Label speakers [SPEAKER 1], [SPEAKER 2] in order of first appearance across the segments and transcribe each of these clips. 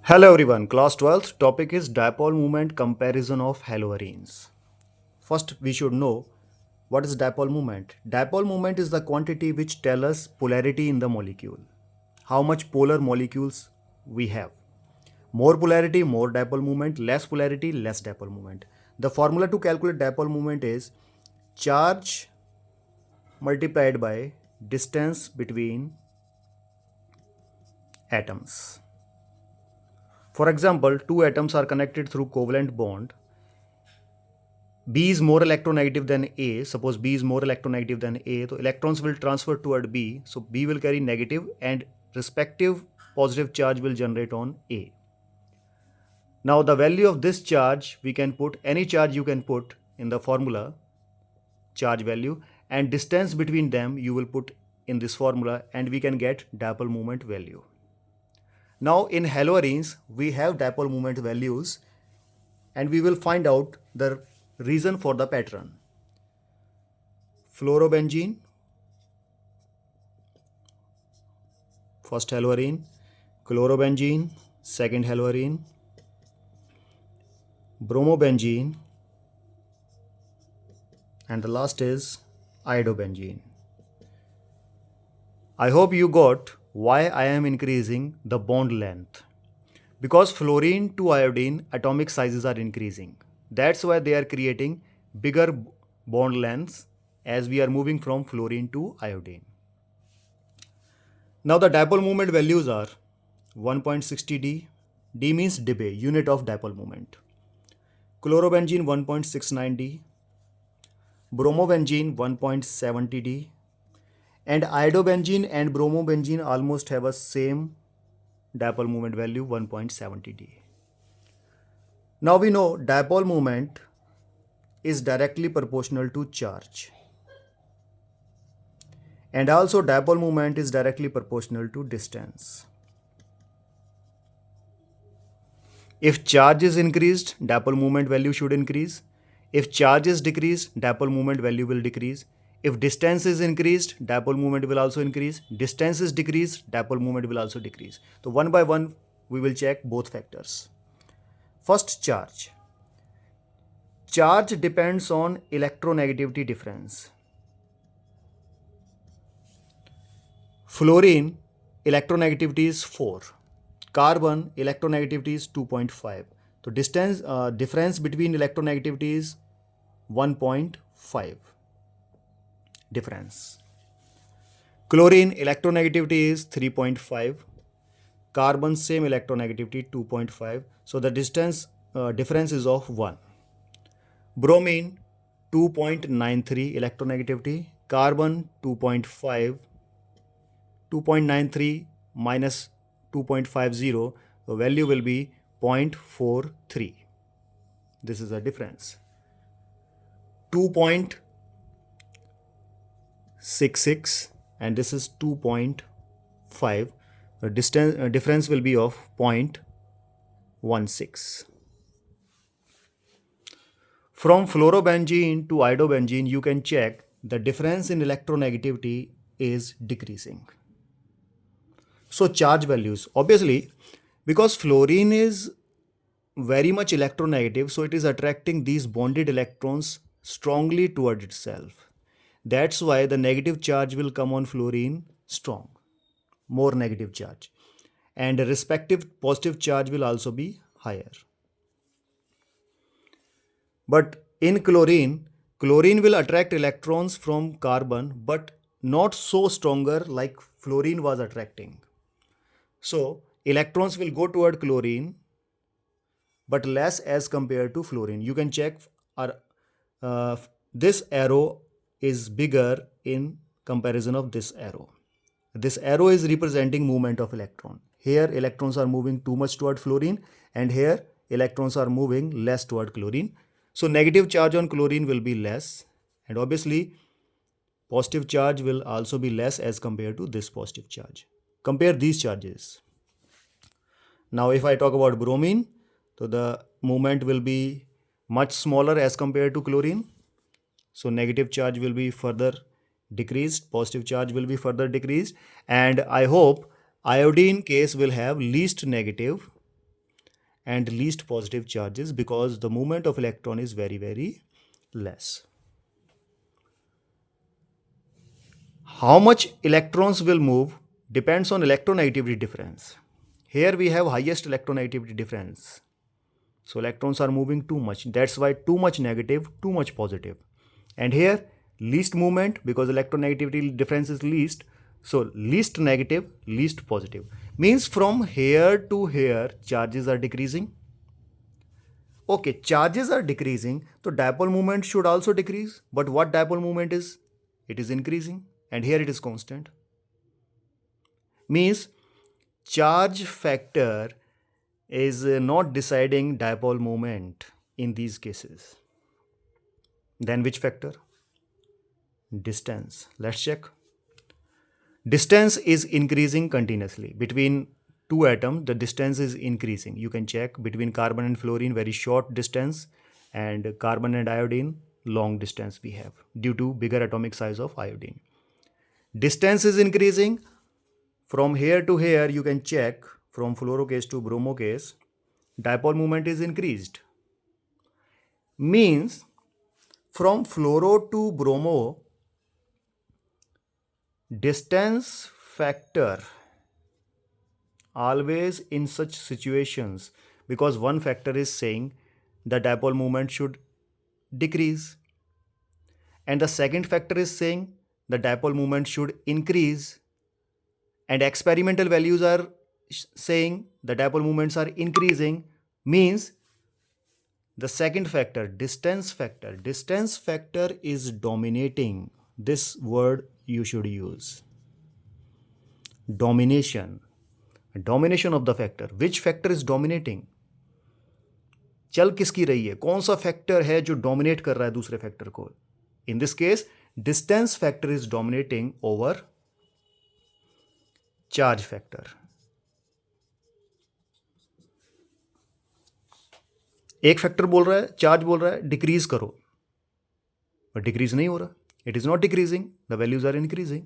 [SPEAKER 1] Hello everyone, class 12th topic is dipole moment comparison of haloarenes. First, we should know what is dipole moment. Dipole moment is the quantity which tell us polarity in the molecule. How much polar molecules we have. More polarity, more dipole moment, less polarity, less dipole moment. The formula to calculate dipole moment is charge multiplied by distance between atoms. For example, two atoms are connected through covalent bond. B is more electronegative than A. Suppose B is more electronegative than A, so electrons will transfer toward B. So B will carry negative and respective positive charge will generate on A. Now the value of this charge, we can put any charge you can put in the formula, charge value, and distance between them you will put in this formula, and we can get dipole moment value. Now in haloarenes, we have dipole moment values and we will find out the reason for the pattern. Fluorobenzene, first haloarene, chlorobenzene, second haloarene, bromobenzene, and the last is iodobenzene. I hope you got why I am increasing the bond length. Because fluorine to iodine atomic sizes are increasing. That's why they are creating bigger bond lengths as we are moving from fluorine to iodine. Now the dipole moment values are 1.60 D. D means dB, unit of dipole moment. Chlorobenzene 1.69 D. Bromobenzene 1.70 D. And iodobenzene and bromobenzene almost have a same dipole moment value 1.70 D. Now we know dipole moment is directly proportional to charge. And also dipole moment is directly proportional to distance. If charge is increased, dipole moment value should increase. If charge is decreased, dipole moment value will decrease. If distance is increased, dipole moment will also increase. Distance is decreased, dipole moment will also decrease. So one by one, we will check both factors. First, charge. Charge depends on electronegativity difference. Fluorine electronegativity is 4. Carbon electronegativity is 2.5. So difference between electronegativity is 1.5 difference. Chlorine electronegativity is 3.5. Carbon same electronegativity 2.5. So the difference is of 1. Bromine 2.93 electronegativity. Carbon 2.5. 2.93 minus 2.50, the value will be 0.43. This is the difference. 2.66 and this is 2.5. The difference will be of 0.16. From fluorobenzene to iodobenzene, you can check the difference in electronegativity is decreasing. So charge values, obviously, because fluorine is very much electronegative, so it is attracting these bonded electrons strongly toward itself. That's why the negative charge will come on fluorine strong, more negative charge. And the respective positive charge will also be higher. But in chlorine will attract electrons from carbon, but not so stronger like fluorine was attracting. So electrons will go toward chlorine, but less as compared to fluorine. You can check this arrow is bigger in comparison of this arrow. This arrow is representing movement of electron. Here electrons are moving too much toward fluorine, and here electrons are moving less toward chlorine. So negative charge on chlorine will be less, and obviously positive charge will also be less as compared to this positive charge. Compare these charges. Now if I talk about bromine, so the movement will be much smaller as compared to chlorine. So negative charge will be further decreased, positive charge will be further decreased, and I hope iodine case will have least negative and least positive charges because the movement of electron is very, very less. How much electrons will move depends on electronegativity difference. Here we have highest electronegativity difference. So electrons are moving too much. That's why too much negative, too much positive. And here least movement because electronegativity difference is least. So least negative, least positive. Means from here to here charges are decreasing. Okay, charges are decreasing. So dipole moment should also decrease. But what dipole moment is? It is increasing. And here it is constant. Means charge factor is not deciding dipole moment in these cases. Then which factor? Distance. Let's check. Distance is increasing continuously. Between two atoms, the distance is increasing. You can check between carbon and fluorine, very short distance, and carbon and iodine, long distance we have due to bigger atomic size of iodine. Distance is increasing. From here to here, you can check from fluoro case to bromo case, dipole moment is increased. Means from fluoro to bromo, distance factor always in such situations, because one factor is saying the dipole moment should decrease and the second factor is saying the dipole moment should increase, and experimental values are saying the dipole moments are increasing. Means the second factor, distance factor is dominating. This word you should use. Domination of the factor. Which factor is dominating? चल किसकी रही है? कौन सा factor है जो dominate कर रहा है दूसरे फैक्टर को? In this case, distance factor is dominating over charge factor. एक फैक्टर बोल रहा है, चार्ज बोल रहा है डिक्रीज करो, बट डिक्रीज नहीं हो रहा. It is not decreasing, the values are increasing.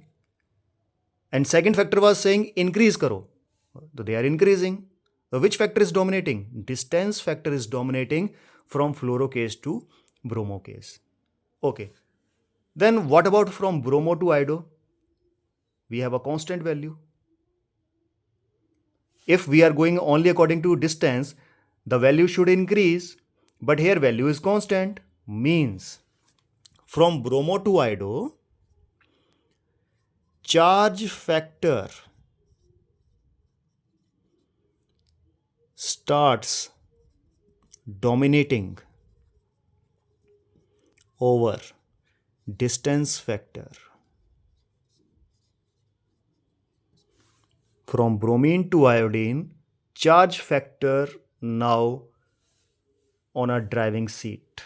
[SPEAKER 1] And second factor was saying increase करो, तो they are increasing. So which factor is dominating? Distance factor is dominating from fluoro case to bromo case. Okay. Then what about from bromo to iodo? We have a constant value. If we are going only according to distance, the value should increase, but here value is constant. Means from bromo to iodo, charge factor starts dominating over distance factor. From bromine to iodine, charge factor now on a driving seat.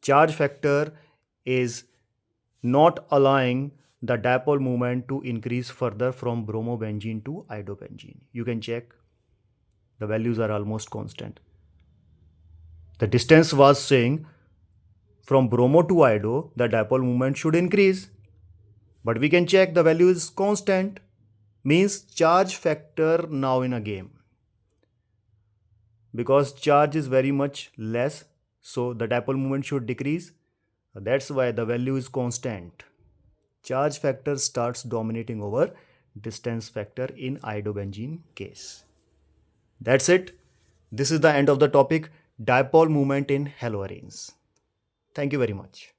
[SPEAKER 1] Charge factor is not allowing the dipole moment to increase further from bromobenzene to iodobenzene. You can check. The values are almost constant. The distance was saying from bromo to iodo, the dipole moment should increase. But we can check the value is constant. Means charge factor now in a game. Because charge is very much less, so the dipole moment should decrease. That's why the value is constant. Charge factor starts dominating over distance factor in iodobenzene case. That's it. This is the end of the topic, dipole moment in haloarenes. Thank you very much.